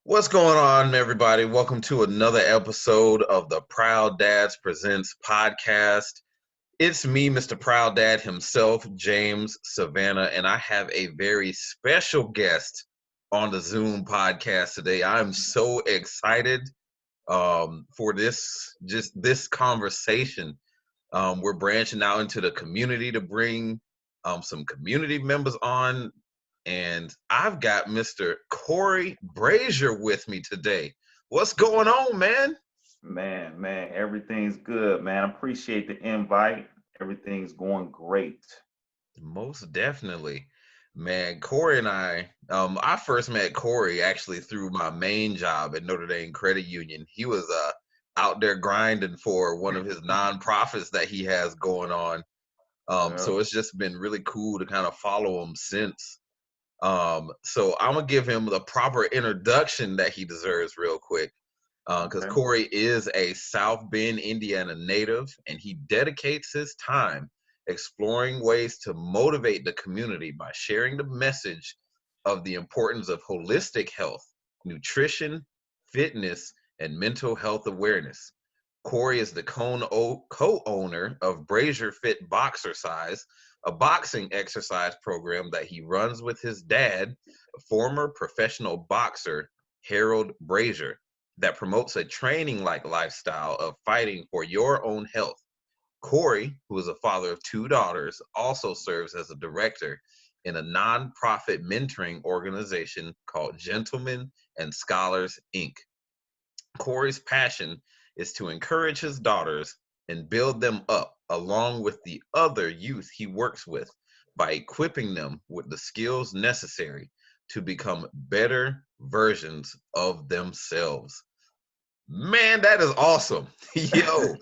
What's going on, everybody? Welcome to another episode of the Proud Dads Presents podcast. It's me, Mr. Proud Dad himself, James Savannah, and I have a very special guest on the Zoom podcast today. I'm so excited for this conversation. We're branching out into the community to bring some community members on, and I've got Mr. Corey Brazier with me today. What's going on, man? Man, everything's good, man. I appreciate the invite. Everything's going great. Most definitely. Man, Corey and I first met Corey actually through my main job at Notre Dame Credit Union. He was out there grinding for one of his nonprofits that he has going on. Yeah. So it's just been really cool to kind of follow him since. So I'm gonna give him the proper introduction that he deserves real quick. Because Okay. Corey is a South Bend, Indiana native, and he dedicates his time exploring ways to motivate the community by sharing the message of the importance of holistic health, nutrition, fitness, and mental health awareness. Corey is the co-owner of Brazierfit Boxercise, a boxing exercise program that he runs with his dad, a former professional boxer, Harold Brazier, that promotes a training-like lifestyle of fighting for your own health. Corey, who is a father of two daughters, also serves as a director in a nonprofit mentoring organization called Gentlemen and Scholars, Inc. Corey's passion is to encourage his daughters and build them up along with the other youth he works with by equipping them with the skills necessary to become better versions of themselves. Man, that is awesome. Yo,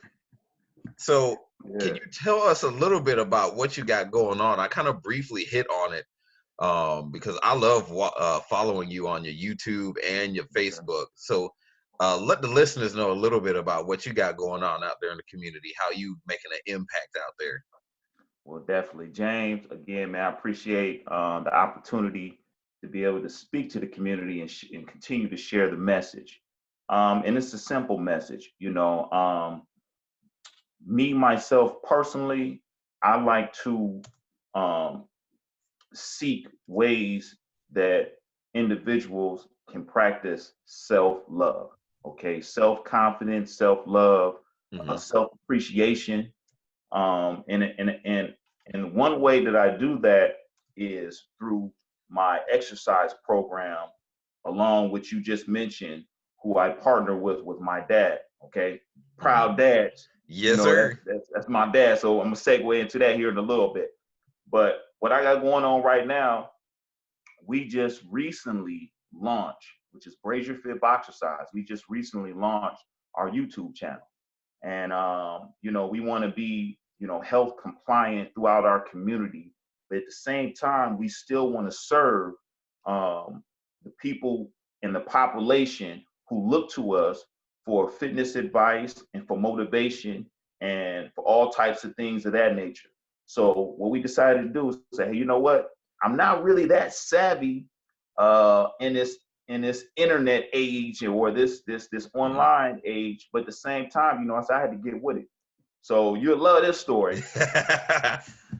so can Yeah. you tell us a little bit about what you got going on? I kind of briefly hit on it because I love following you on your YouTube and your Okay. Facebook. So let the listeners know a little bit about what you got going on out there in the community, how you making an impact out there. Well, definitely, James. Again, man, I appreciate the opportunity to be able to speak to the community and continue to share the message. And it's a simple message, Me myself personally, I like to um, seek ways that individuals can practice self-love. Okay, self-confidence, self-love, Hmm. self-appreciation. And one way that I do that is through my exercise program, along with you just mentioned, who I partner with my dad. Okay, Hmm. proud dads. Yes, That's sir. that's my dad. So I'm gonna segue into that here in a little bit. But what I got going on right now, we just recently launched, which is Brazierfit Boxercise. We just recently launched our YouTube channel, and we want to be, health compliant throughout our community, but at the same time, we still want to serve the people in the population who look to us for fitness advice and for motivation and for all types of things of that nature. So what we decided to do is say, hey, you know what? I'm not really that savvy in this internet age or this Hmm. online age, but at the same time, I said I had to get with it. So you'll love this story.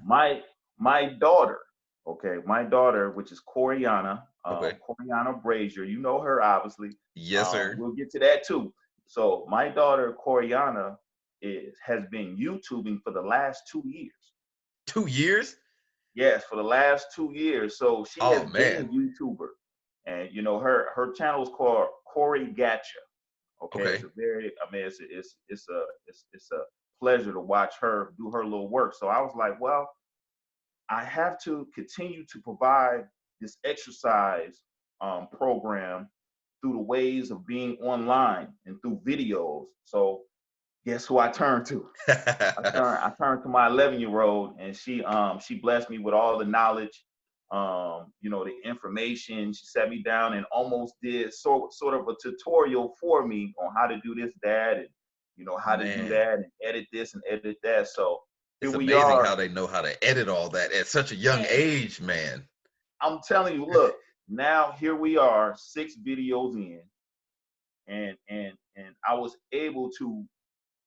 My my daughter, okay, my daughter, which is Okay. Coriana Brazier, you know her obviously. Yes, sir. We'll get to that too. So my daughter Coriana has been YouTubing for the last 2 years. 2 years? Yes, for the last 2 years. So she has Oh been a man. YouTuber, and her channel is called Corey Gacha. Okay, it's Okay. a very, I mean, it's a pleasure to watch her do her little work. So I was like, well, I have to continue to provide this exercise program through the ways of being online and through videos. So guess who I turned to? I turned to my 11-year-old, and she blessed me with all the knowledge, the information. She sat me down and almost did sort of a tutorial for me on how to do this, dad, and how to do Man, that and edit this and edit that. So here it's we amazing are. how they know how to edit all that at such a young Man, age, man. I'm telling you, look, now here we are, 6 videos in. and I was able to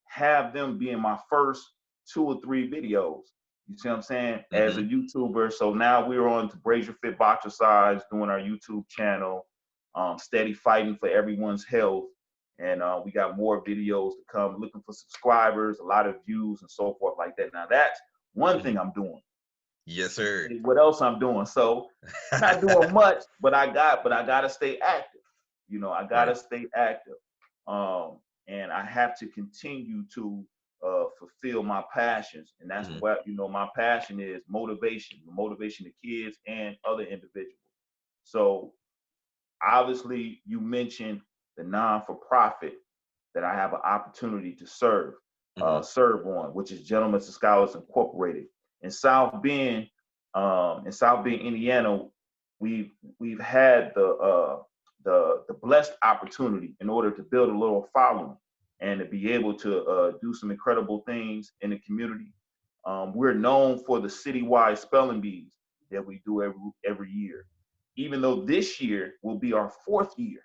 have them be in my first 2 or 3 videos. You see what I'm saying? As a YouTuber. So now we're on to Brazierfit Boxercise, doing our YouTube channel, steady fighting for everyone's health. And we got more videos to come, looking for subscribers, a lot of views and so forth like that. Now that's one thing I'm doing. Yes, sir. What else I'm doing? So not doing much, but I gotta stay active. You know, I gotta Right. stay active. And I have to continue to fulfill my passions. And that's what, you know, my passion is motivation, motivation to kids and other individuals. So obviously you mentioned the non-for-profit that I have an opportunity to serve on, which is Gentlemen to Scholars Incorporated. In South Bend, Indiana, we've had the blessed opportunity in order to build a little following and to be able to do some incredible things in the community. We're known for the citywide spelling bees that we do every year. Even though this year will be our 4th year,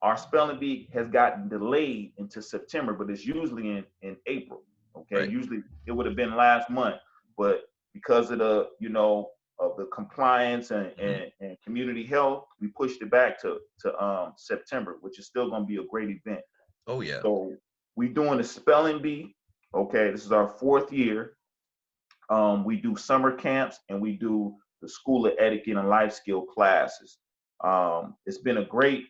our spelling bee has gotten delayed into September, but it's usually in April. Okay, Right. usually it would have been last month, but because of the, you know, of the compliance and community health, we pushed it back to September, which is still going to be a great event. Oh yeah. So we doing the spelling bee. Okay, this is our 4th year. We do summer camps and we do the School of Etiquette and Life Skill classes. It's been a great,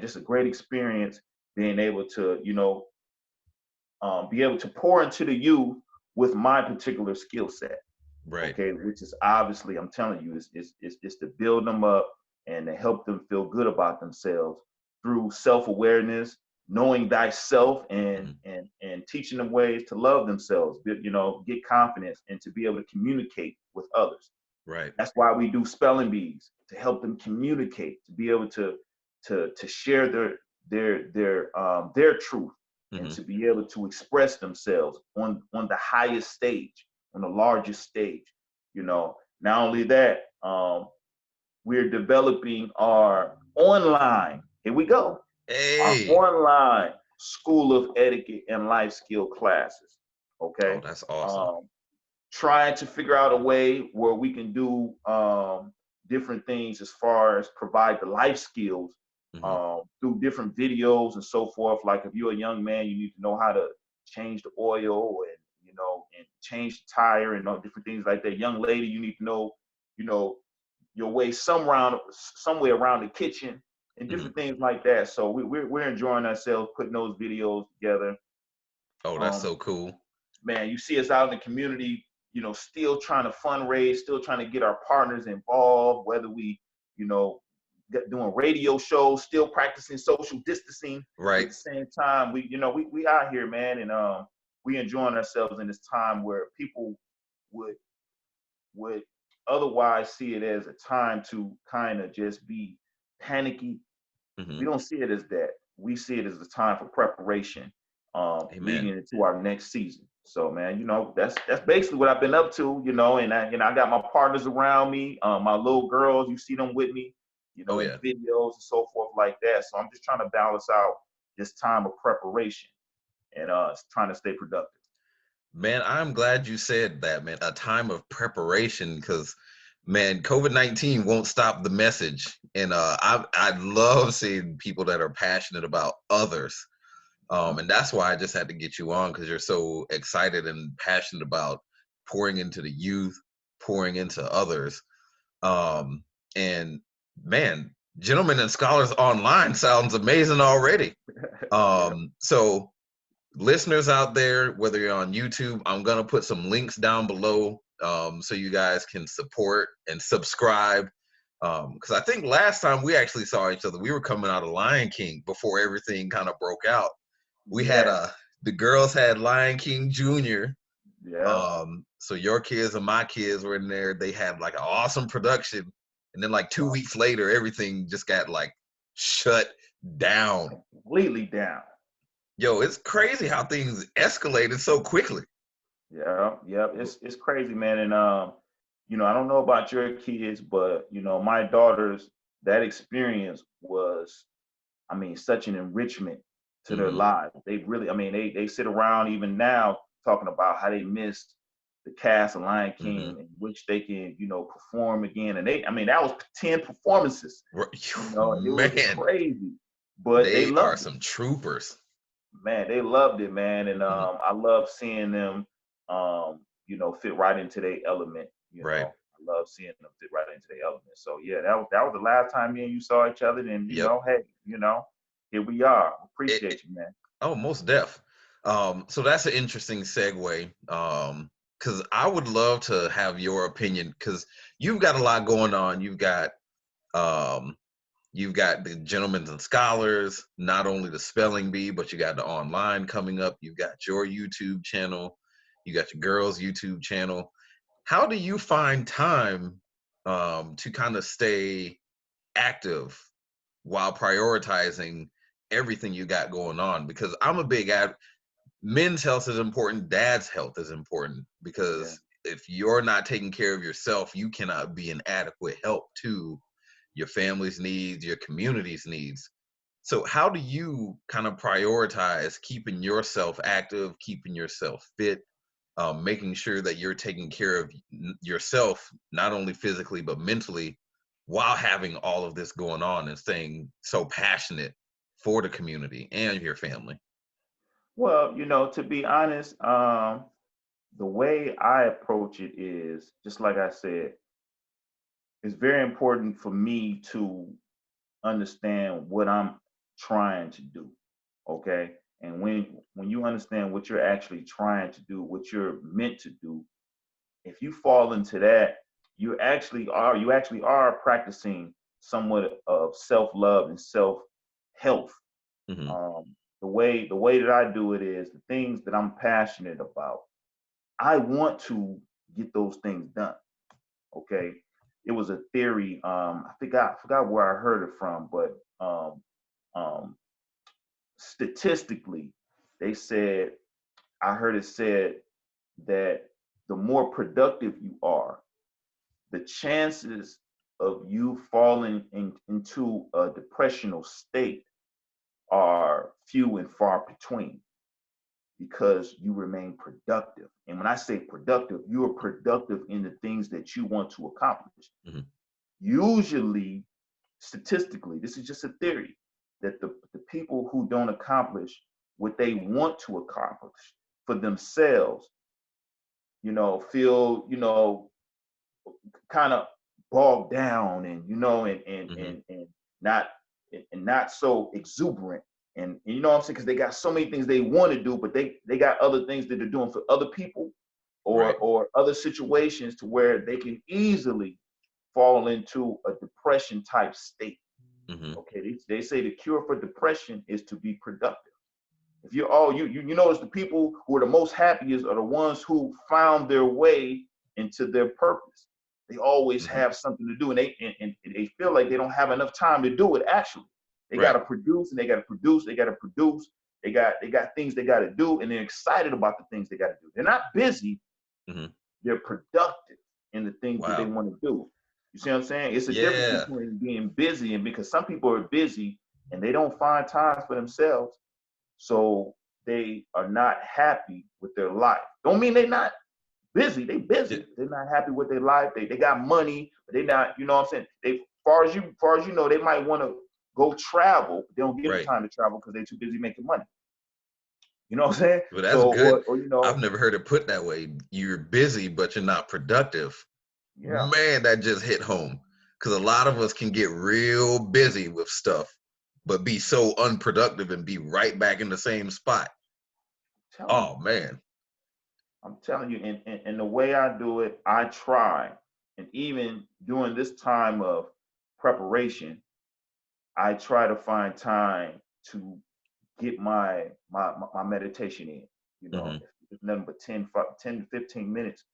just a great experience being able to, you know, be able to pour into the youth with my particular skill set. Right. Okay, which is obviously, I'm telling you, is to build them up and to help them feel good about themselves through self-awareness, knowing thyself, and teaching them ways to love themselves, you know, get confidence and to be able to communicate with others. Right. That's why we do spelling bees, to help them communicate, to be able to share their truth and to be able to express themselves on the highest stage, on the largest stage. You know, not only that, we're developing our online, here we go, our Hey. online School of Etiquette and Life Skill classes. Oh, Okay. that's awesome. Um, Trying to figure out a way where we can do different things as far as provide the life skills through different videos and so forth. Like if you're a young man, you need to know how to change the oil and, you know, and change the tire and all different things like that. Young lady, you need to know, you know, your way somewhere around the kitchen and different things like that. So we're enjoying ourselves putting those videos together. Oh, that's Um, so cool. Man, you see us out in the community, you know, still trying to fundraise, still trying to get our partners involved, whether we, you know, doing radio shows, still practicing social distancing, but Right. at the same time, we out here, man, and we enjoying ourselves in this time where people would would otherwise see it as a time to kind of just be panicky. We don't see it as that. We see it as a time for preparation, leading Amen. into our next season. So, man, you know, that's basically what I've been up to, you know, and I got my partners around me, my little girls, you see them with me, you Oh know, in yeah. videos and so forth like that. So I'm just trying to balance out this time of preparation and trying to stay productive. Man, I'm glad you said that, man. A time of preparation, because man, COVID-19 won't stop the message. And I love seeing people that are passionate about others. Yeah. And that's why I just had to get you on, because you're so excited and passionate about pouring into the youth, pouring into others. Um, and man, Gentlemen and Scholars Online sounds amazing already. Yeah. So listeners out there, whether you're on YouTube, I'm gonna put some links down below so you guys can support and subscribe. Because I think last time we actually saw each other, we were coming out of Lion King before everything kind of broke out. We had Yes. the girls had Lion King Jr. Yeah. So your kids and my kids were in there. They had like an awesome production, and then like 2 weeks later, everything just got like shut down. Completely down. Yo, it's crazy how things escalated so quickly. Yeah, yeah, it's crazy, man. And you know, I don't know about your kids, but you know, my daughter's that experience was I mean, such an enrichment to their Mm-hmm. lives. They really, I mean, they sit around even now talking about how they missed the cast of Lion Mm-hmm. King and which they can, you know, perform again. And they, I mean, that was 10 performances, you know, and it was Man, crazy, but they they are loved it. some troopers. Man, they loved it, man. And Mhm. I love seeing them, you know, fit right into their element, you Right. know. I love seeing them fit right into their element. So yeah, that was the last time me and you saw each other. And you Yep. know, hey, you know, here we are. It, Appreciate you, man. oh, most deaf. So that's an interesting segue. Because I would love to have your opinion because you've got a lot going on. Um, you've got the Gentlemen and Scholars, not only the spelling bee, but you got the online coming up. You've got your YouTube channel. You got your girls' YouTube channel. How do you find time to kind of stay active while prioritizing everything you got going on? Because I'm a big ad men's health is important, dad's health is important, Yeah. because if you're not taking care of yourself, you cannot be an adequate help to your family's needs, your community's needs. So how do you kind of prioritize keeping yourself active, keeping yourself fit, making sure that you're taking care of yourself, not only physically, but mentally, while having all of this going on and staying so passionate for the community and your family? Well, you know, to be honest, the way I approach it is just like I said, it's very important for me to understand what I'm trying to do. Okay. And when you understand what you're actually trying to do, what you're meant to do, if you fall into that, you actually are practicing somewhat of self-love and self-health. Hmm. The way that I do it is the things that I'm passionate about. I want to get those things done. Okay. It was a theory. I forgot where I heard it from, but um, statistically, they said I heard it said that the more productive you are, the chances of you falling into a depressional state are few and far between because you remain productive. And when I say productive, you are productive in the things that you want to accomplish. Hmm. Usually, statistically, this is just a theory that the people who don't accomplish what they want to accomplish for themselves, you know, feel, you know, kind of bogged down and, you know, Hmm. and not and not so exuberant. And you know what I'm saying? Because they got so many things they want to do, but they got other things that they're doing for other people Right. or other situations to where they can easily fall into a depression type state. Hmm. Okay, they say the cure for depression is to be productive. If you're all you notice the people who are the most happiest are the ones who found their way into their purpose. They always Hmm. have something to do, and they feel like they don't have enough time to do it. Actually, they got Right. to produce, and they got to produce. They got to produce. They got things they got to do, and they're excited about the things they got to do. They're not busy, Hmm. they're productive in the things that they Wow. want to do. You see what I'm saying? It's a difference Yeah. between being busy and because some people are busy and they don't find time for themselves. So they are not happy with their life. Don't mean they're not busy. They Yeah. busy. They're not happy with their life. They got money, but they not, you know what I'm saying? They far as you know, they might want to go travel, but they don't get the Right. time to travel because they're too busy making money. You know what I'm saying? Well, that's So good. or you know, I've never heard it put that way. You're busy, but you're not productive. yeah. Man, that just hit home. Because a lot of us can get real busy with stuff, but be so unproductive and be right back in the same spot. I'm telling you. Oh, man. I'm telling you, and the way I do it, I try. And even during this time of preparation, I try to find time to get my meditation in. You know, Hmm. if it's nothing but 10 to 15 minutes,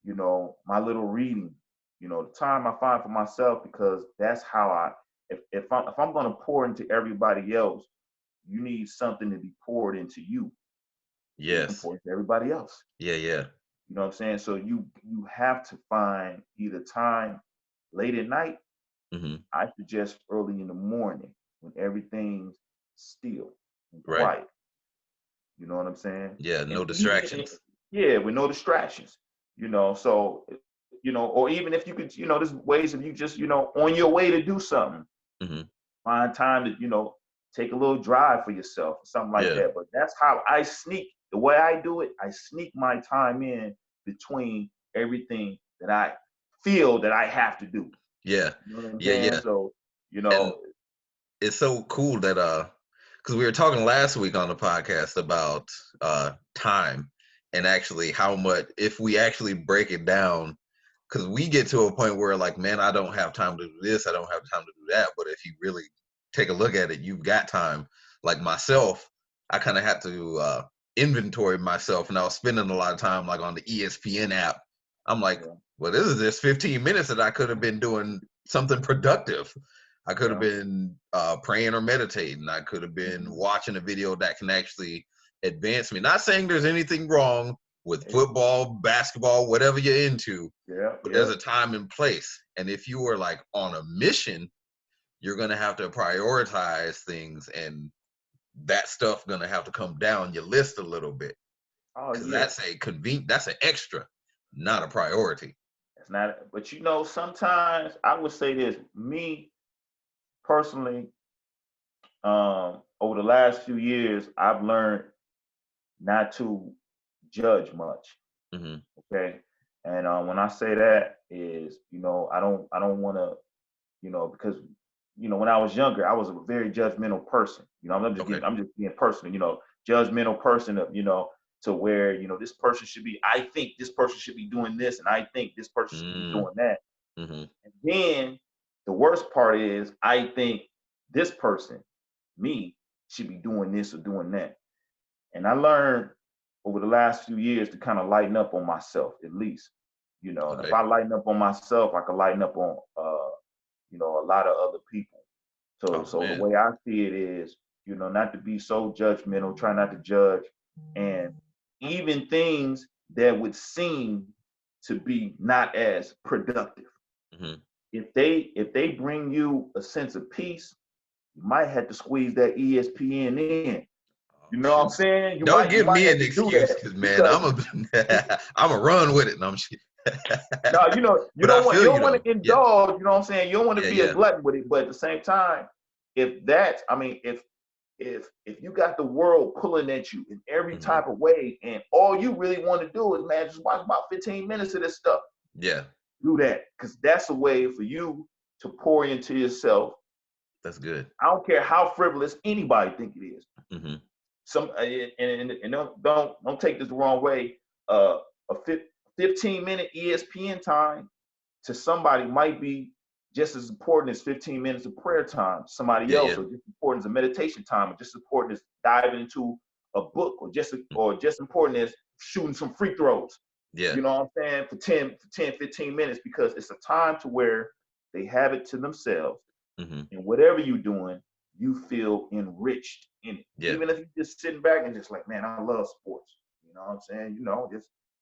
you know, my little reading, you know, the time I find for myself because that's how if I'm gonna pour into everybody else, you need something to be poured into you so you can Yes. pour into everybody else. Yeah, yeah. You know what I'm saying? So you have to find either time late at night. Hmm. I suggest early in the morning. when everything's still and Right. quiet. You know what I'm saying? Yeah. And No even, distractions. yeah, with no distractions, so, or even if you could, there's ways of you just, on your way to do something, Hmm. find time to, take a little drive for yourself or something like Yeah. that. But that's how the way I do it, I sneak my time in between everything that I feel that I have to do. Yeah. You know what I'm Yeah. saying? Yeah. So, And it's so cool that because we were talking last week on the podcast about time and actually how much, if we actually break it down, because we get to a point where like, man, I don't have time to do this, I don't have time to do that. But if you really take a look at it, you've got time. Like myself, I kind of had to inventory myself, and I was spending a lot of time like on the ESPN app. I'm like, yeah, well, this is just 15 minutes that I could have been doing something productive. I could have yeah. been praying or meditating. I could have been Mhm. watching a video that can actually advance me. Not saying there's anything wrong with Hey, football, basketball, whatever you're into, yeah, but yeah. there's a time and place. And if you are like on a mission, you're gonna have to prioritize things, and that stuff gonna have to come down your list a little bit, Oh because yeah. that's an extra, not a priority. It's not, but sometimes I would say this, me personally, over the last few years, I've learned not to judge much. Hmm. Okay. And when I say that is, I don't want to, because, when I was younger, I was a very judgmental person. Okay. I'm just being personal, judgmental person of, to where, I think this person should be doing this, and I think this person should be Mm-hmm. doing that. And then the worst part is I think this person, me, should be doing this or doing that. And I learned over the last few years to kind of lighten up on myself, at least. And if Okay. I lighten up on myself, I can lighten up on a lot of other people. So Oh so the man. way I see it is, not to be so judgmental, try not to judge, and even things that would seem to be not as productive. Hmm. If they bring you a sense of peace, you might have to squeeze that ESPN in. Oh You know what I'm shoot. saying? You Don't might you give might me have an to do excuse, that because man, because I'm a run with it. And I'm no, you but I don't want feel you you don't want though. to Yeah. indulge. You know what I'm saying? You don't want to Yeah. be a Yeah. glutton with it, but at the same time, if you got the world pulling at you in every Hmm. type of way, and all you really want to do is, man, just watch about 15 minutes of this stuff, Yeah. do that, because that's a way for you to pour into yourself. That's good. I don't care how frivolous anybody think it is. Hmm. And don't take this the wrong way. A 15-minute ESPN time to somebody might be just as important as 15 minutes of prayer time. Somebody Yeah. else, Yeah. or just important as a meditation time, or just as important as diving into a book, or just important as shooting some free throws. Yeah. You know what I'm saying? For 15 minutes, because it's a time to where they have it to themselves, Hmm. and whatever you're doing, you feel enriched in it. Yeah. Even if you're just sitting back and just like, man, I love sports. You know what I'm saying?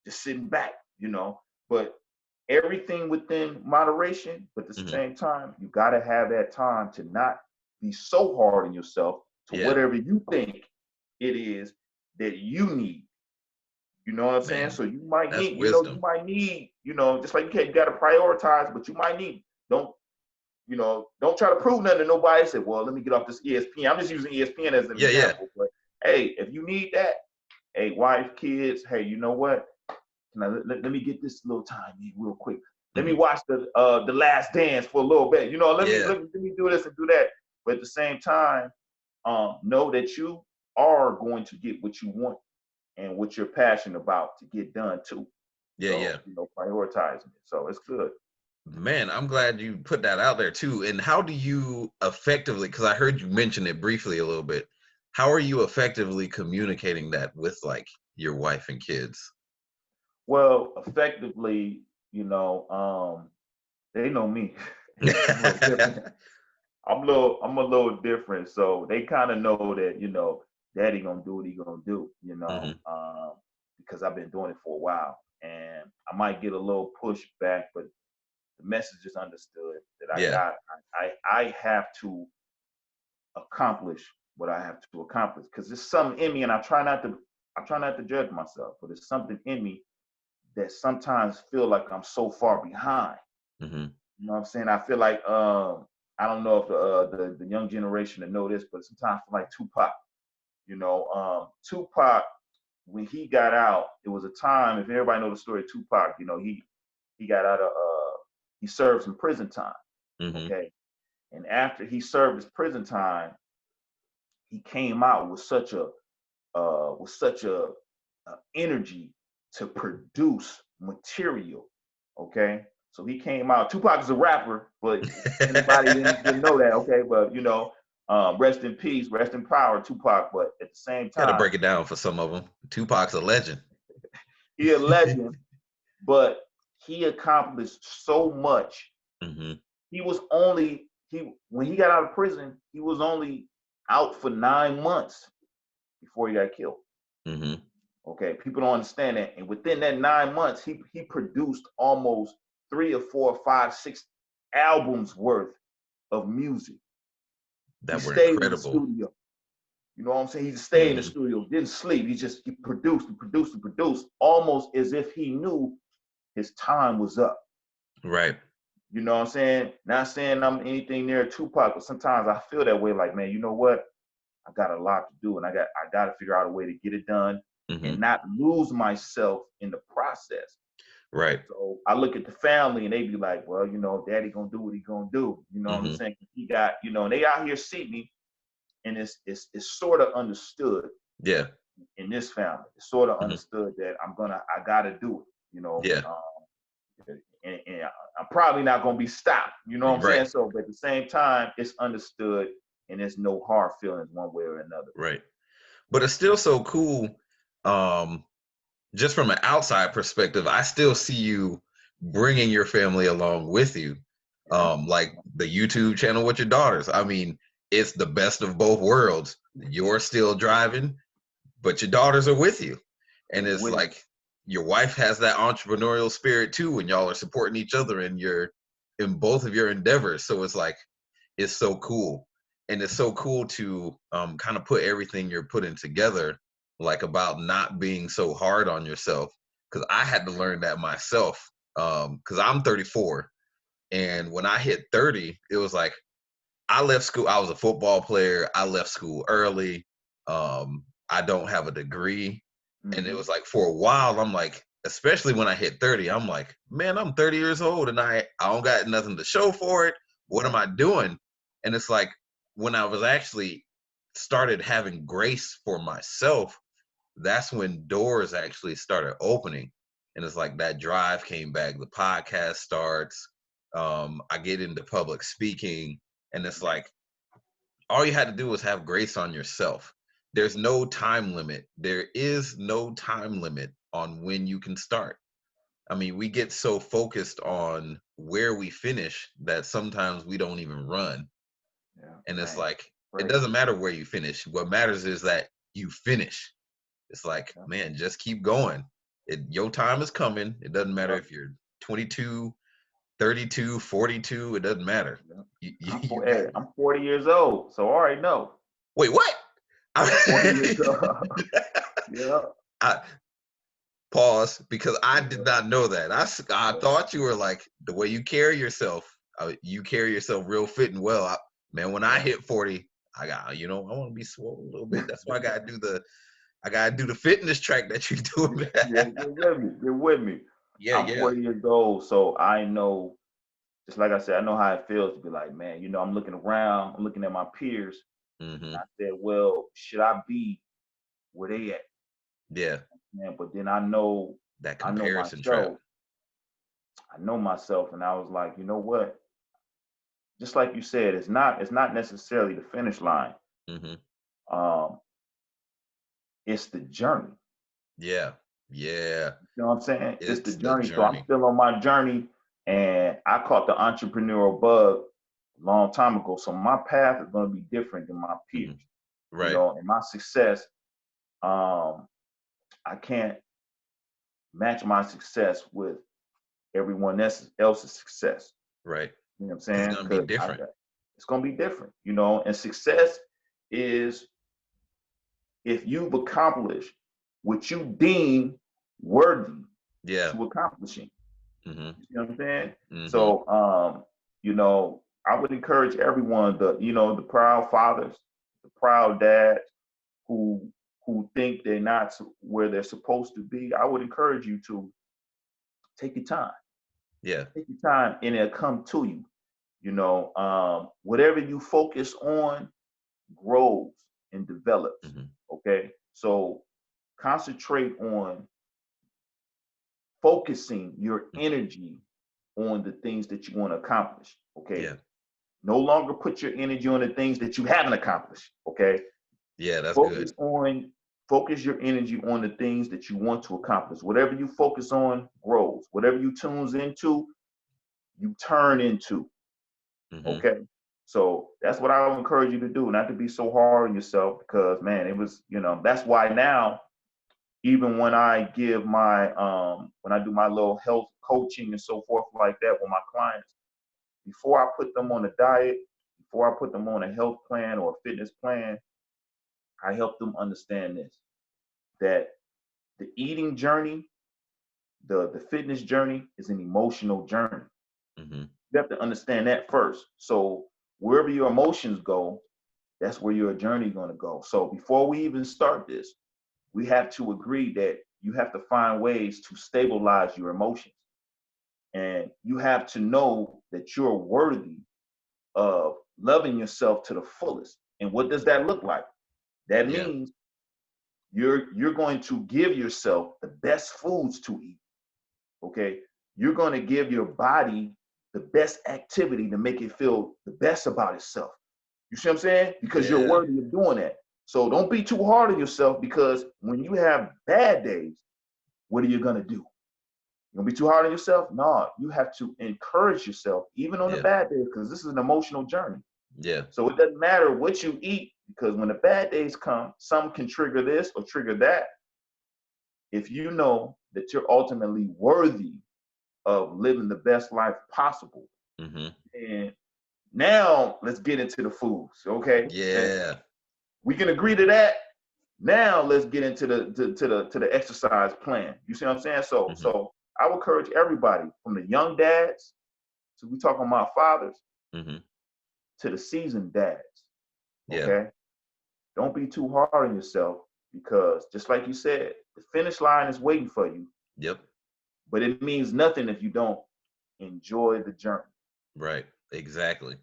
Just sitting back, But everything within moderation, but at the Hmm. same time, you gotta have that time to not be so hard on yourself to Yeah. whatever you think it is that you need. You know what I'm saying? Man, So you might that's need, wisdom. just like you gotta prioritize, but you might need, don't try to prove nothing to nobody. Say, well, let me get off this ESPN. I'm just using ESPN as an Yeah. Yeah. example. But hey, if you need that, hey, wife, kids, hey, you know what? Let me get this little time in real quick. Let me Hmm. watch the Last Dance for a little bit. Let me Yeah. let me, let me do this and do that. But at the same time, know that you are going to get what you want and what you're passionate about to get done too. Yeah. So, Yeah. prioritizing it. So it's good. Man, I'm glad you put that out there too. And how do you effectively, because I heard you mention it briefly a little bit, how are you effectively communicating that with like your wife and kids? Well, effectively, they know me. I'm a little different. I'm a little different. So they kind of know that, daddy gonna do what he gonna do, Hmm. because I've been doing it for a while. And I might get a little pushback, but the message is understood that I Yeah. got I have to accomplish what I have to accomplish. Because there's something in me, and I try not to judge myself, but there's something in me that sometimes feel like I'm so far behind. Mm-hmm. You know what I'm saying? I feel like I don't know if the young generation to know this, but sometimes I feel like Tupac. You know, Tupac, when he got out, it was a time. If everybody know the story of Tupac, you know, he got out of he served some prison time. Mm-hmm. Okay, and after he served his prison time, he came out with such a energy to produce material. Okay, so he came out. Tupac is a rapper, but anybody didn't know that. Okay, but you know, rest in peace, rest in power, Tupac. But at the same Got to time, break it down for some of them. Tupac's a legend. he a legend, but he accomplished so much. Mm-hmm. He was only he when he got out of prison, he was only out for 9 months before he got killed. Mm-hmm. Okay, people don't understand that. And within that 9 months, he produced almost 3 or 4, 5, 6 albums worth of music. He That were stayed in the incredible. studio. You know what I'm saying? He just stayed in the Mm-hmm. studio, didn't sleep. He produced and produced and produced, almost as if he knew his time was up. Right. You know what I'm saying? Not saying I'm anything near Tupac, but sometimes I feel that way. Like, man, you know what? I got a lot to do, and I got to figure out a way to get it done Mm-hmm. and not lose myself in the process. Right. So I look at the family, and they be like, well, you know, Daddy gonna do what he gonna do. You know what I'm Mm-hmm. saying? He got, you know, and they out here see me, and it's sort of understood Yeah. in this family. It's sort of Mm-hmm. understood that I gotta do it. You know, Yeah. and I'm probably not gonna be stopped. You know what I'm Right. saying? So, but at the same time, it's understood, and there's no hard feelings one way or another. Right. But it's still so cool. Um, just from an outside perspective, I still see you bringing your family along with you. Yeah. Like the YouTube channel with your daughters. I mean, it's the best of both worlds. You're still driving, but your daughters are with you. And They it's with like your wife has that entrepreneurial spirit too, and y'all are supporting each other in both of your endeavors. So it's like it's so cool. And it's so cool to kind of put everything you're putting together, like about not being so hard on yourself. Because I had to learn that myself. Because I'm 34, and when I hit 30, it was like I left school. I was a football player. I left school early. I don't have a degree. And it Mm-hmm. was like for a while, I'm like, especially when I hit 30, I'm like, man, I'm 30 years old and I don't got nothing to show for it. What am I doing? And it's like when I was actually started having grace for myself, that's when doors actually started opening. And it's like that drive came back. The podcast starts. I get into public speaking, and it's like all you had to do was have grace on yourself. There's no time limit. There is no time limit on when you can start. I mean, we get so focused on where we finish that sometimes we don't even run. Yeah, And it's man, like, it crazy. doesn't matter where you finish. What matters is that you finish. It's like, Yeah. man, just keep going. Your time is coming. It doesn't matter Yeah. if you're 22, 32, 42. It doesn't matter. Yeah. You got. Hey, I'm 40 years old, so I already know. Wait, what? 40 years old. Yeah. I pause because I did Yeah. not know that. I thought you were like the way you carry yourself. You carry yourself real fit and well. Man, when I Yeah. hit 40, I want to be swole a little bit. That's why I gotta do the fitness track that you're doing. Yeah, get with me. Get with me. Yeah, I'm yeah. 40 years old, so I know, just like I said, I know how it feels to be like, man, you know, I'm looking around, I'm looking at my peers, and Hmm. I said, well, should I be where they at? Yeah. Man, but then That I know comparison trap. myself. I know myself, and I was like, you know what? Just like you said, it's not necessarily the finish line. Hmm. Um, it's the journey. Yeah. Yeah. You know what I'm saying? It's the It's the journey. So I'm journey. still on my journey, and I caught the entrepreneurial bug a long time ago. So my path is going to be different than my Hmm. peers. You Right. know, and my success, I can't match my success with everyone else's success. Right. You know what I'm It's saying? gonna be Because different. It's going to be different, you know, and success is if you've accomplished what you deem worthy Yeah. to accomplishing. Mm-hmm. You know what I'm saying? Mm-hmm. So, you know, I would encourage everyone, the proud fathers, the proud dads who think they're not where they're supposed to be. I would encourage you to take your time. Yeah. Take your time, and it'll come to you. You know, whatever you focus on grows and develops. Mm-hmm. Okay, so concentrate on focusing your energy on the things that you want to accomplish. Okay, Yeah. no longer put your energy on the things that you haven't accomplished. Okay, Yeah, that's good. focus on focus your energy on the things that you want to accomplish. Whatever you focus on grows. Whatever you tunes into, you turn into. Mm-hmm. Okay. So that's what I would encourage you to do, not to be so hard on yourself, because man, it was, that's why now, even when I give my when I do my little health coaching and so forth like that with my clients, before I put them on a diet, before I put them on a health plan or a fitness plan, I help them understand this, that the eating journey, the fitness journey is an emotional journey. Mm-hmm. You have to understand that first. So wherever your emotions go, that's where your journey is going to go. So before we even start this, we have to agree that you have to find ways to stabilize your emotions. And you have to know that you're worthy of loving yourself to the fullest. And what does that look like? That Yeah. means you're going to give yourself the best foods to eat. Okay? You're going to give your body the best activity to make it feel the best about itself. You see what I'm saying? Because you're Yeah. worthy of doing that. So don't be too hard on yourself, because when you have bad days, what are you gonna do? You gonna be too hard on yourself? No, you have to encourage yourself, even on the Yeah. bad days, because this is an emotional journey. Yeah. So it doesn't matter what you eat, because when the bad days come, some can trigger this or trigger that. If you know that you're ultimately worthy of living the best life possible, Mm-hmm. and now let's get into the foods, okay? Yeah. We can agree to that. Now let's get into the exercise plan. You see what I'm saying? So Mm-hmm. I would encourage everybody, from the young dads, so we talking about fathers, Mm-hmm. to the seasoned dads. Yeah. Okay, don't be too hard on yourself, because just like you said, the finish line is waiting for you. Yep. But it means nothing if you don't enjoy the journey. Right. Exactly.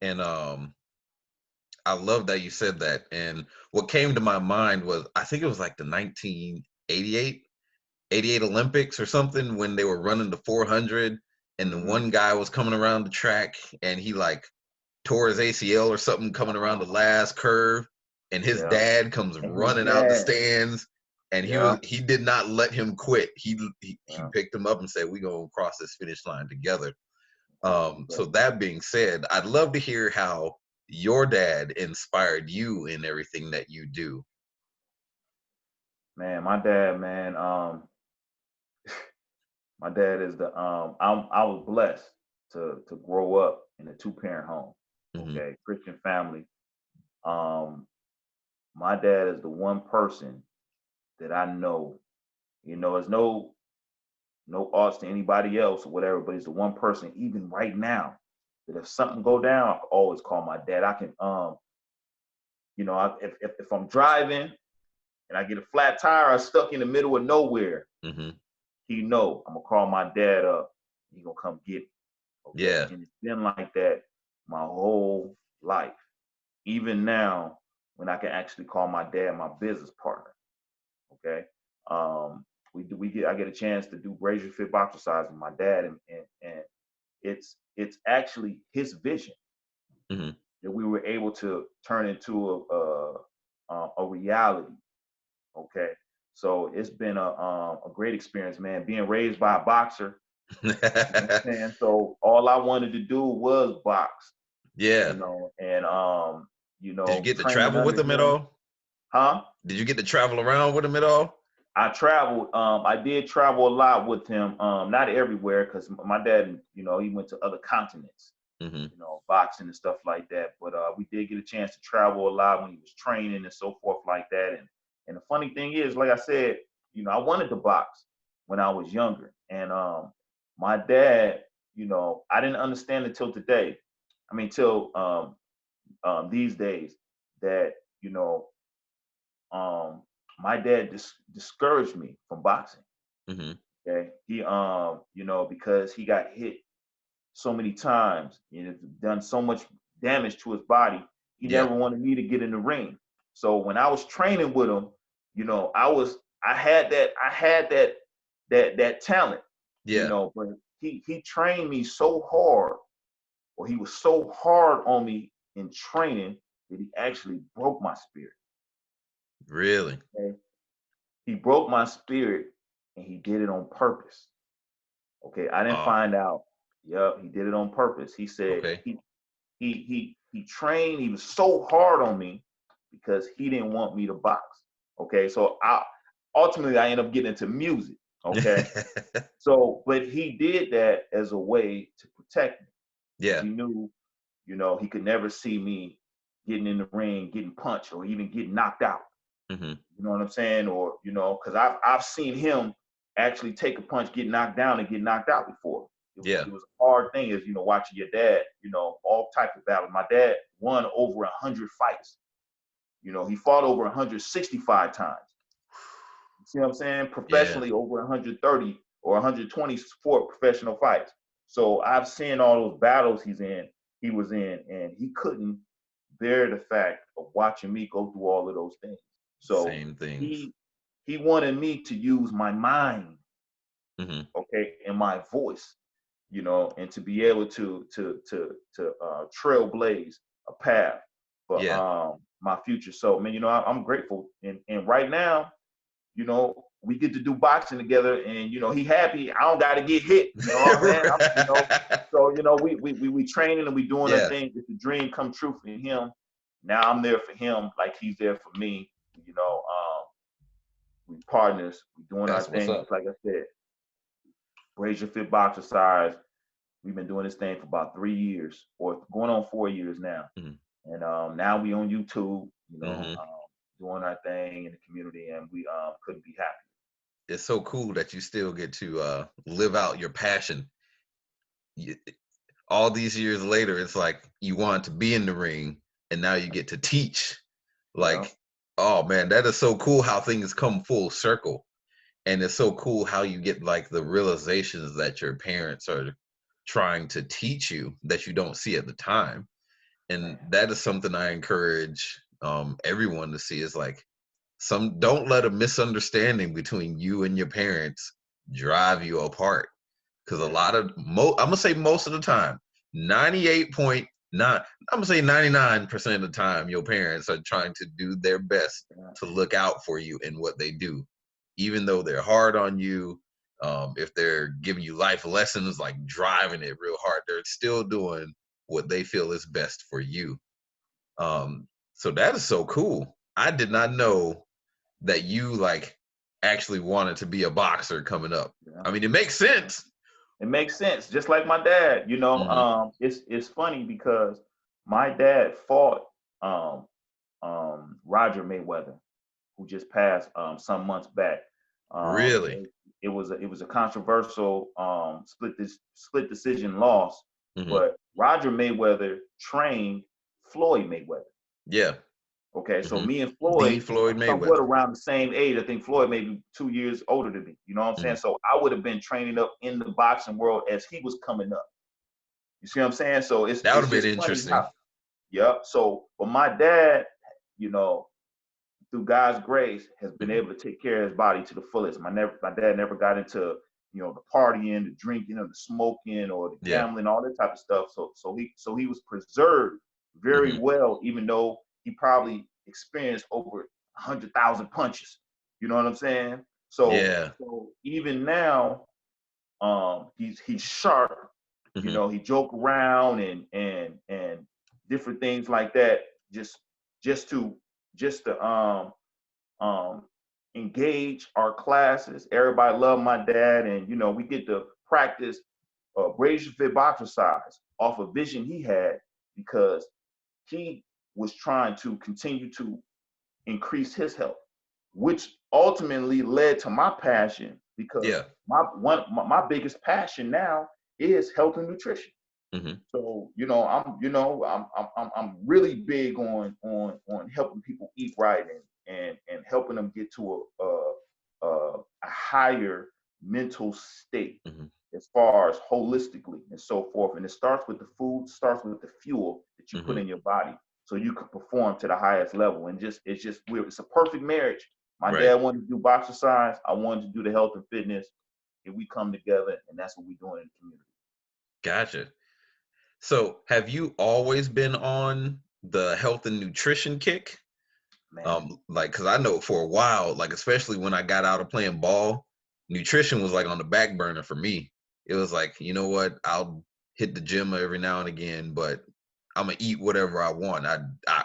And I love that you said that. And what came to my mind was, I think it was like the 1988 Olympics or something, when they were running the 400, and the Mm-hmm. one guy was coming around the track and he like tore his ACL or something coming around the last curve, and his Yeah, dad comes and his running out the dad. stands, and Yeah, he did not let him quit. He yeah. picked him up and said, "We gonna cross this finish line together." So But that being said, I'd love to hear how your dad inspired you in everything that you do. man, my dad, man, my dad is I was blessed to grow up in a two-parent home. Hmm. Okay, Christian family. Um, my dad is the one person that I know. There's no odds to anybody else or whatever, but he's the one person, even right now, that if something go down, I can always call my dad. I can if I'm driving and I get a flat tire, I'm stuck in the middle of nowhere, Hmm. he know I'm gonna call my dad up. He gonna come get me. Okay, Yeah. and it's been like that my whole life. Even now, when I can actually call my dad my business partner. Okay, I get a chance to do Brazierfit Boxercise with my dad, and it's actually his vision Hmm. that we were able to turn into a reality. Okay, so it's been a great experience, man. Being raised by a boxer, you know what I'm saying? So all I wanted to do was box, Yeah. and Did you get to training travel with under him at him. all? Huh? Did you get to travel around with him at all? I traveled. I did travel a lot with him. Not everywhere, because my dad, he went to other continents. Mm-hmm. Boxing and stuff like that. But we did get a chance to travel a lot when he was training and so forth like that. And the funny thing is, like I said, I wanted to box when I was younger. And my dad, I didn't understand until today. I mean, till these days that, my dad discouraged me from boxing. Mm-hmm. Okay. He, because he got hit so many times and it's done so much damage to his body, he Yeah. never wanted me to get in the ring. So when I was training with him, I had that talent, Yeah. but he trained me so hard, or he was so hard on me in training that he actually broke my spirit. Really? Okay? He broke my spirit and he did it on purpose. Okay, I didn't Oh, find out. Yep, he did it on purpose. He said okay. he trained. He was so hard on me because he didn't want me to box. Okay, so I ended up getting into music. Okay, so but he did that as a way to protect me because Yeah. he knew, he could never see me getting in the ring, getting punched, or even getting knocked out. Mm-hmm. You know what I'm saying? Or, because I've seen him actually take a punch, get knocked down, and get knocked out before. Yeah. It was a hard thing is, watching your dad, all types of battles. My dad won over 100 fights. He fought over 165 times. You see what I'm saying? Yeah. Professionally, over 130 or 120 sport professional fights. So I've seen all those battles he was in, and he couldn't bear the fact of watching me go through all of those things. So Same things. he wanted me to use my mind, Mm-hmm. okay, and my voice, and to be able to trailblaze a path for Yeah. my future. So man, I'm grateful, and right now, we get to do boxing together, and he happy. I don't got to get hit. You know what I'm saying? So we training and we doing our Yeah. thing. It's a dream come true for him. Now I'm there for him, like he's there for me. We partners. We doing our That's what's thing. up. Just like I said, Brazierfit Boxercise. We've been doing this thing for about 3 years, or going on 4 years now. Mm-hmm. And now we on YouTube. Mm-hmm. Doing our thing in the community, and we couldn't be happy. It's so cool that you still get to live out your passion. You, all these years later, it's like you want to be in the ring, and now you get to teach. Yeah. Like, oh man, that is so cool how things come full circle. And it's so cool how you get like the realizations that your parents are trying to teach you that you don't see at the time. And that is something I encourage everyone to see, is like, don't let a misunderstanding between you and your parents drive you apart. Because a lot of I'm gonna say most of the time, 98.9, I'm gonna say 99% of the time, your parents are trying to do their best to look out for you in what they do, even though they're hard on you. If they're giving you life lessons, like driving it real hard, they're still doing what they feel is best for you. So that is so cool. I did not know that you like actually wanted to be a boxer coming up. Yeah. I mean, it makes sense. It makes sense. Just like my dad, Mm-hmm. it's funny because my dad fought Roger Mayweather, who just passed some months back. Really? It was a controversial split decision loss, Mm-hmm. but Roger Mayweather trained Floyd Mayweather. Yeah. Okay, so Mm-hmm. me and The Floyd Floyd are somewhat Mayweather. around the same age. I think Floyd may be 2 years older than me. You know what I'm saying? Mm-hmm. So I would have been training up in the boxing world as he was coming up. You see what I'm saying? So That would it's have been just funny interesting. how, yeah. So, but my dad, you know, through God's grace, has been Mm-hmm. able to take care of his body to the fullest. My dad never got into, the partying, the drinking, or the smoking, or the Yeah. gambling, all that type of stuff. So he was preserved very Mm-hmm. well, even though he probably experienced over 100,000 punches. You know what I'm saying? So Yeah. so even now, he's sharp. Mm-hmm. He joke around and different things like that. Just just to just to engage our classes. Everybody love my dad, and we get to practice Brazierfit Boxercise. off a vision he had, because he was trying to continue to increase his health, which ultimately led to my passion, because Yeah. my biggest passion now is health and nutrition. Mm-hmm. So I'm really big on helping people eat right, and helping them get to a higher mental state, Mm-hmm. as far as holistically and so forth. And it starts with the food, starts with the fuel that you put Mm-hmm. in your body, so you can perform to the highest level. And it's weird. It's a perfect marriage. My Right. dad wanted to do boxercise. I wanted to do the health and fitness, and we come together, and that's what we're doing in the community. Gotcha. So have you always been on the health and nutrition kick? Man, Like, cause I know for a while, like, especially when I got out of playing ball, nutrition was like on the back burner for me. It was like, you know what, I'll hit the gym every now and again, but I'm gonna eat whatever I want. I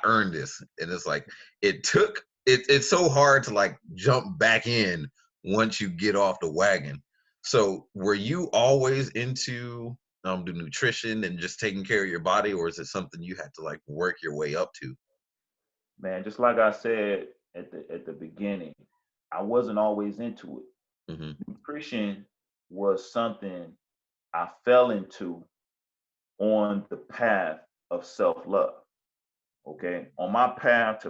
earned this. And it's like, it's so hard to like jump back in once you get off the wagon. So were you always into the nutrition and just taking care of your body, or is it something you had to like work your way up to? man, just like I said at the beginning, I wasn't always into it. Mm-hmm. Nutrition was something I fell into on the path of self-love. Okay, on my path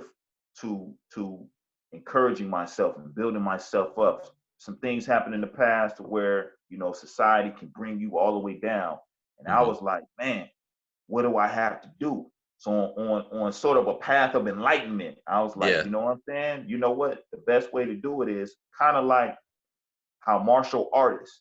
to encouraging myself and building myself up. Some things happened in the past to where society can bring you all the way down, and I Mm-hmm. was like, man, what do I have to do? So on sort of a path of enlightenment, I was like, Yeah. you know what I'm saying? You know what? The best way to do it is kind of like how martial artists,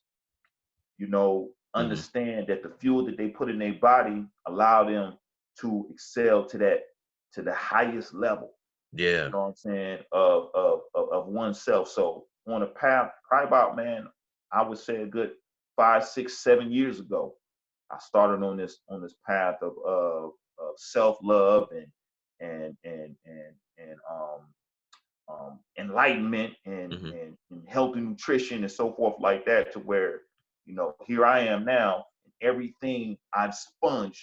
Mm-hmm. understand that the fuel that they put in their body allow them to excel to the highest level. Yeah. You know what I'm saying? Of oneself. So on a path, probably about, man, I would say a good 5, 6, 7 years ago, I started on this path of self love and enlightenment Mm-hmm. and healthy nutrition and so forth like that, to where here I am now. Everything I've sponged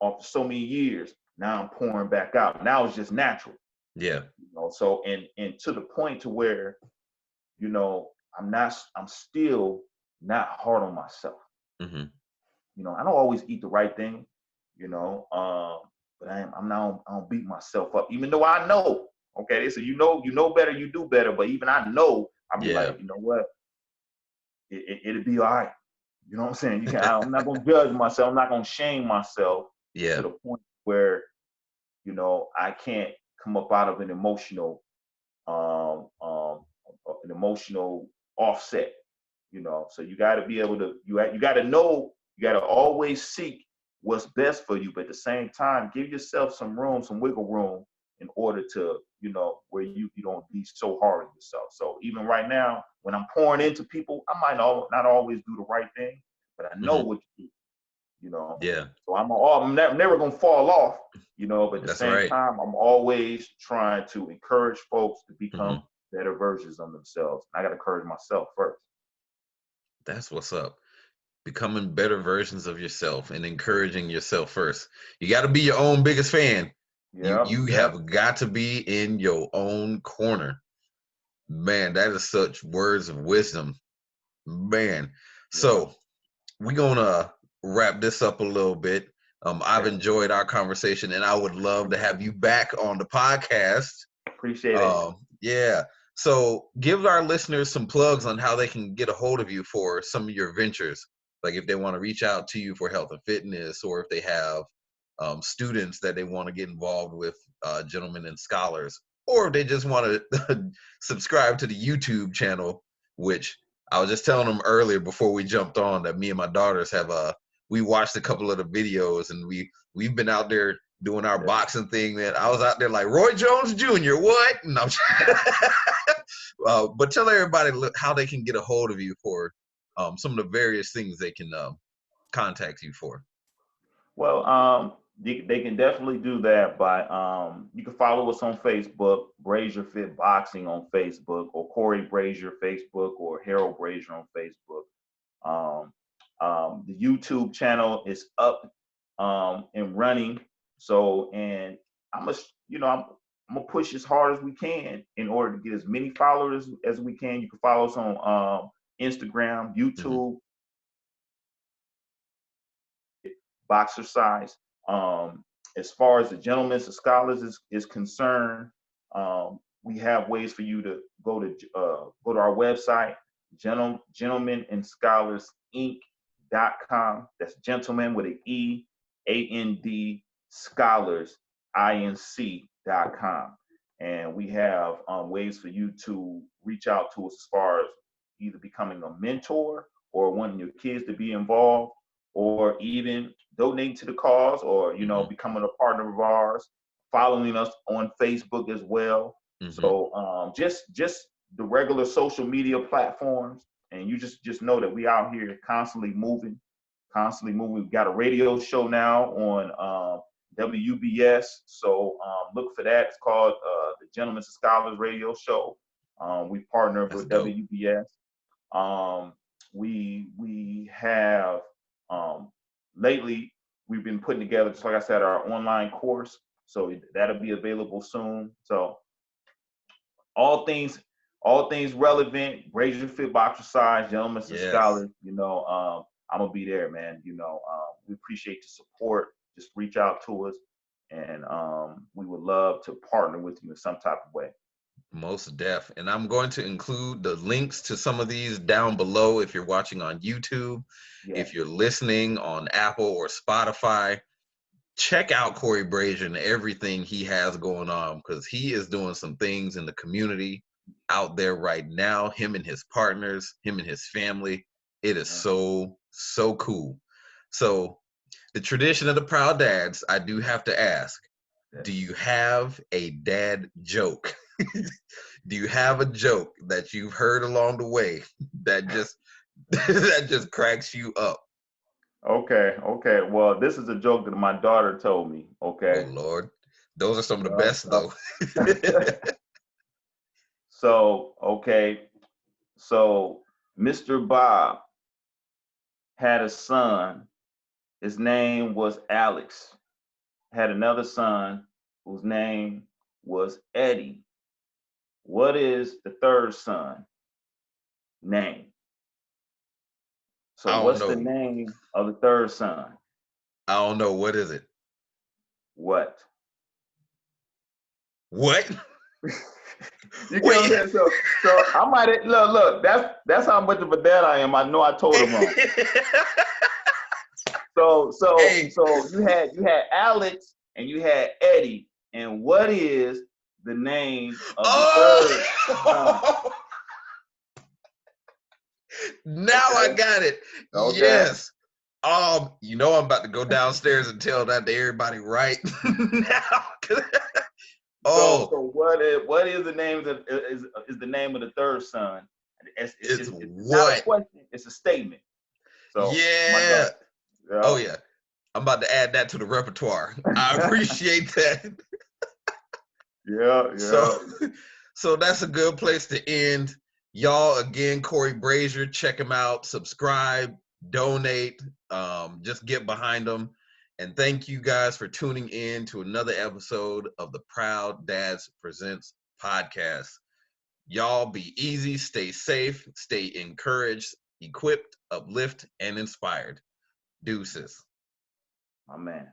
after so many years, now I'm pouring back out. Now it's just natural. Yeah. So and to the point to where I'm still not hard on myself. Mm-hmm. I don't always eat the right thing, but I don't beat myself up, even though I know. Okay, they say you know better, you do better. But even I know, I'll be Yeah. like, you know what, it'll be all right. You know what I'm saying? I'm not gonna judge myself. I'm not gonna shame myself to Yeah. the point where I can't come up out of um, um, an emotional offset. So you got to be able to you got to know, you got to always seek what's best for you, but at the same time give yourself some room, some wiggle room, in order to where you don't be so hard on yourself. So even right now, when I'm pouring into people, I might not always do the right thing, but I know Mm-hmm. what to do. you know. Yeah. So I'm never gonna fall off, but at the That's same right. time, I'm always trying to encourage folks to Mm-hmm. become better versions of themselves. I got to encourage myself first. That's what's up. Becoming better versions of yourself and encouraging yourself first. You got to be your own biggest fan. You Yeah, you yeah, have got to be in your own corner. Man, that is such words of wisdom. Man. yeah. So we're gonna wrap this up a little bit. I've Okay, enjoyed our conversation, and I would love to have you back on the podcast. appreciate it. Yeah. So give our listeners some plugs on how they can get a hold of you for some of your ventures. Like if they want to reach out to you for health and fitness, or if they have students that they want to get involved with, gentlemen and scholars, or if they just want to subscribe to the YouTube channel, which I was just telling them earlier before we jumped on that me and my daughters have we watched a couple of the videos, and we've been out there doing our Yeah. boxing thing. That I was out there like Roy Jones Jr. What? And I'm but tell everybody how they can get a hold of you for some of the various things they can contact you for. Well, they can definitely do that by you can follow us on Facebook, Brazierfit Boxing on Facebook, or Corey Brazier Facebook, or Harold Brazier on Facebook. Um, The YouTube channel is up and running. So, and I'm gonna push as hard as we can in order to get as many followers as we can. You can follow us on Instagram, YouTube, Boxercise. As far as the Gentlemen and Scholars is concerned, we have ways for you to go to our website, gentlemenandscholarsInc.com. That's gentlemen with an E, A-N-D, scholars, INC.com. And we have ways for you to reach out to us as far as either becoming a mentor or wanting your kids to be involved, or even donating to the cause, or becoming a partner of ours, following us on Facebook as well. So just the regular social media platforms, and you just know that we out here constantly moving. We've got a radio show now on WBS, so look for that. It's called the Gentlemen and Scholars Radio Show. We partnered with WBS. We have lately we've been putting together, just like I said, our online course, so that'll be available soon. So all things relevant, Brazierfit, Boxercise, Gentlemen and Scholars, I'm gonna be there, man. We appreciate the support. Just reach out to us, and we would love to partner with you in some type of way. Most def. And I'm going to include the links to some of these down below if you're watching on YouTube. If you're listening on Apple or Spotify, check out Corey Brazier and everything he has going on, because he is doing some things in the community out there right now, him and his partners, him and his family. It is so cool. So the tradition of the Proud Dads, I do have to ask, do you have a dad joke? Do you have a joke that you've heard along the way that just that just cracks you up? Okay. Well, this is a joke that my daughter told me. Okay. Oh Lord, those are some of the best though. So Mr. Bob had a son. His name was Alex. Had another son whose name was Eddie. What is the third son name? So what's the name of the third son? I don't know. What is it? What? You Wait. get so I might look. That's how much of a dad I am. I know I told him wrong. So you had Alex and you had Eddie, and what is the name of the third? Now I got it. Okay. Yes. I'm about to go downstairs and tell that to everybody right now. So what is the name is the name of the third son? It's not a question. It's a statement. So yeah. Oh yeah. I'm about to add that to the repertoire. I appreciate that. Yeah. So that's a good place to end. Y'all, again, Corey Brazier, check him out, subscribe, donate, just get behind him. And thank you guys for tuning in to another episode of the Proud Dads Presents podcast. Y'all be easy, stay safe, stay encouraged, equipped, uplift, and inspired. Deuces. My man.